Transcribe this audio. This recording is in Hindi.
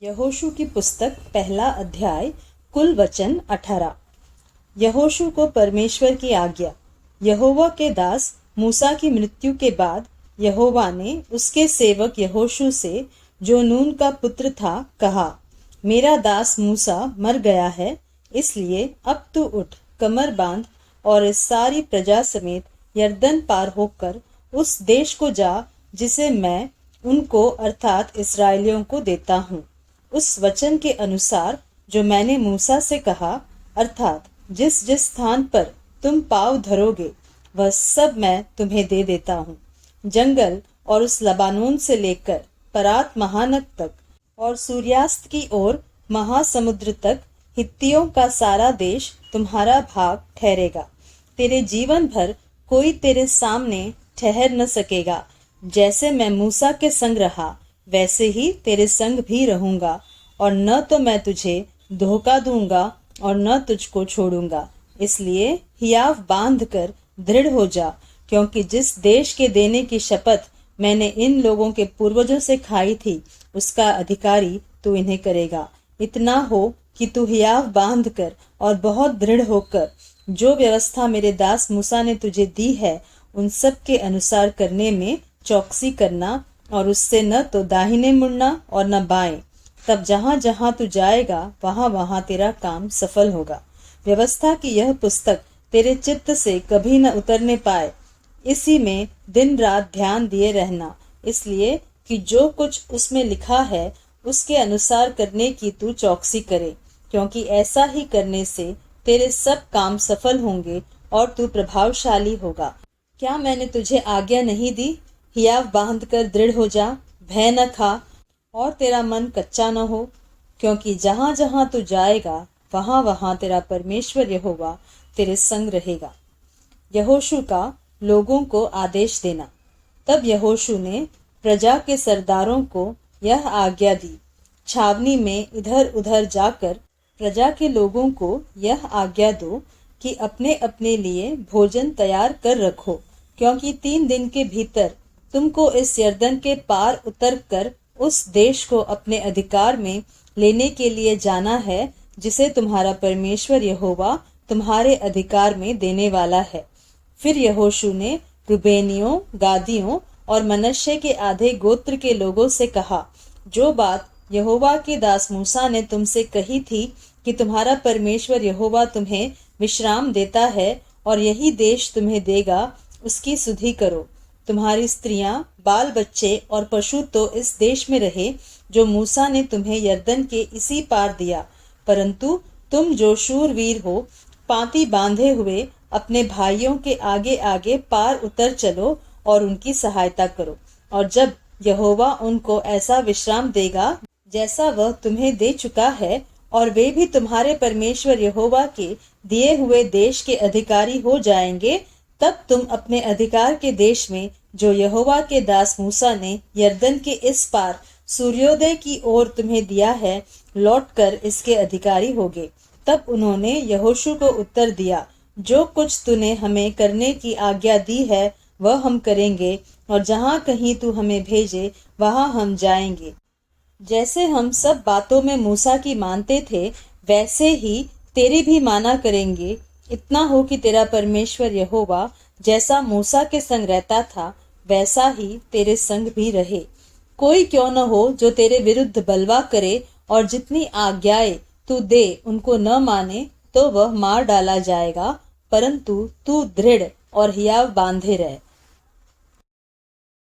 यहोशू की पुस्तक पहला अध्याय। कुल वचन 18। यहोशू को परमेश्वर की आज्ञा। यहोवा के दास मूसा की मृत्यु के बाद यहोवा ने उसके सेवक यहोशू से, जो नून का पुत्र था, कहा, मेरा दास मूसा मर गया है, इसलिए अब तू उठ, कमर बांध और इस सारी प्रजा समेत यरदन पार होकर उस देश को जा जिसे मैं उनको अर्थात इस्राएलियों को देता हूँ। उस वचन के अनुसार जो मैंने मूसा से कहा, अर्थात जिस जिस स्थान पर तुम पाँव धरोगे वह सब मैं तुम्हें दे देता हूँ। जंगल और उस लबानोन से लेकर परात महानद तक और सूर्यास्त की ओर महासमुद्र तक हित्तियों का सारा देश तुम्हारा भाग ठहरेगा। तेरे जीवन भर कोई तेरे सामने ठहर न सकेगा। जैसे मैं मूसा के संग रहा वैसे ही तेरे संग भी रहूंगा, और न तो मैं तुझे धोखा दूंगा और न तुझको छोड़ूंगा। इसलिए हियाव बांध कर दृढ़ हो जा, क्योंकि जिस देश के देने की शपथ मैंने इन लोगों के पूर्वजों से खाई थी, उसका अधिकारी तू इन्हें करेगा। इतना हो कि तू हियाव बांध कर और बहुत दृढ़ होकर जो व्यवस्था मेरे दास मूसा ने तुझे दी है, उन सब के अनुसार करने में चौकसी करना, और उससे न तो दाहिने मुड़ना और न बाएं। तब जहाँ जहाँ तू जाएगा वहाँ वहाँ तेरा काम सफल होगा। व्यवस्था की यह पुस्तक तेरे चित्त से कभी न उतरने पाए। इसी में दिन रात ध्यान दिए रहना, इसलिए कि जो कुछ उसमें लिखा है उसके अनुसार करने की तू चौकसी करे, क्योंकि ऐसा ही करने से तेरे सब काम सफल होंगे और तू प्रभावशाली होगा। क्या मैंने तुझे आज्ञा नहीं दी? हियाव बांध कर दृढ़ हो जा, भय न खा और तेरा मन कच्चा न हो, क्योंकि जहाँ जहाँ तू जाएगा वहाँ वहाँ तेरा परमेश्वर यहोवा तेरे संग रहेगा। यहोशू का लोगों को आदेश देना। तब यहोशू ने प्रजा के सरदारों को यह आज्ञा दी, छावनी में इधर उधर जाकर प्रजा के लोगों को यह आज्ञा दो कि अपने अपने लिए भोजन तैयार कर रखो, क्योंकि 3 दिन के भीतर तुमको इस यरदन के पार उतर कर उस देश को अपने अधिकार में लेने के लिए जाना है, जिसे तुम्हारा परमेश्वर यहोवा तुम्हारे अधिकार में देने वाला है। फिर यहोशू ने रुबेनियों, गादियों और मनश्शे के आधे गोत्र के लोगों से कहा, जो बात यहोवा के दास मूसा ने तुमसे कही थी कि तुम्हारा परमेश्वर यहोवा तुम्हें विश्राम देता है और यही देश तुम्हें देगा, उसकी सुधि करो। तुम्हारी स्त्रियां, बाल बच्चे और पशु तो इस देश में रहे जो मूसा ने तुम्हें यरदन के इसी पार दिया, परंतु तुम जो शूरवीर हो, पांति बांधे हुए अपने भाइयों के आगे आगे पार उतर चलो और उनकी सहायता करो। और जब यहोवा उनको ऐसा विश्राम देगा जैसा वह तुम्हें दे चुका है, और वे भी तुम्हारे परमेश्वर यहोवा के दिए हुए देश के अधिकारी हो जाएंगे, तब तुम अपने अधिकार के देश में जो यहोवा के दास मूसा ने यरदन के इस पार सूर्योदय की ओर तुम्हें दिया है, लौटकर इसके अधिकारी होगे। तब उन्होंने यहोशू को उत्तर दिया, जो कुछ तूने हमें करने की आज्ञा दी है वह हम करेंगे, और जहाँ कहीं तू हमें भेजे वहाँ हम जाएंगे। जैसे हम सब बातों में मूसा की मानते थे, वैसे ही तेरी भी माना करेंगे। इतना हो कि तेरा परमेश्वर यहोवा जैसा मूसा के संग रहता था, वैसा ही तेरे संग भी रहे। कोई क्यों न हो जो तेरे विरुद्ध बलवा करे, और जितनी आज्ञाएं तू दे उनको न माने, तो वह मार डाला जाएगा, परंतु तू दृढ़ और हियाव बांधे रह।